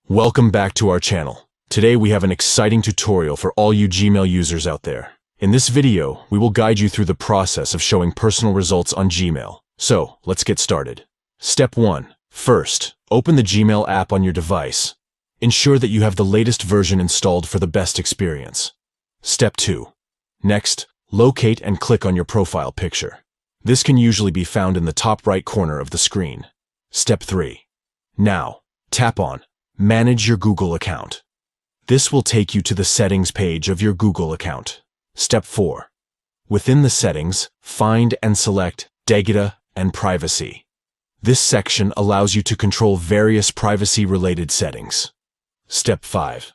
Welcome back to our channel. Today we have an exciting tutorial for all you Gmail users out there. In this video, we will guide you through the process of showing personal results on Gmail. So, let's get started. Step 1. First, open the Gmail app on your device. Ensure that you have the latest version installed for the best experience. Step 2. Next, locate and click on your profile picture. This can usually be found in the top right corner of the screen. Step 3. Now, tap on Manage your Google account. This will take you to the settings page of your Google account. Step 4. Within the settings, find and select Data and Privacy. This section allows you to control various privacy-related settings. Step 5.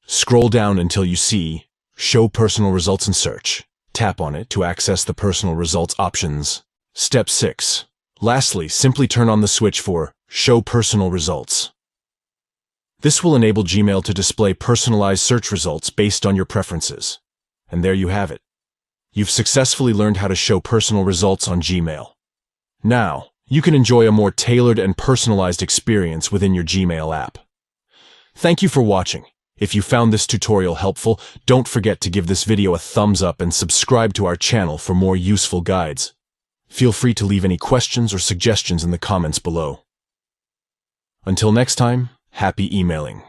Scroll down until you see Show Personal Results and Search. Tap on it to access the personal results options. Step 6. Lastly, simply turn on the switch for Show Personal Results. This will enable Gmail to display personalized search results based on your preferences. And there you have it. You've successfully learned how to show personal results on Gmail. Now, you can enjoy a more tailored and personalized experience within your Gmail app. Thank you for watching. If you found this tutorial helpful, don't forget to give this video a thumbs up and subscribe to our channel for more useful guides. Feel free to leave any questions or suggestions in the comments below. Until next time, happy emailing.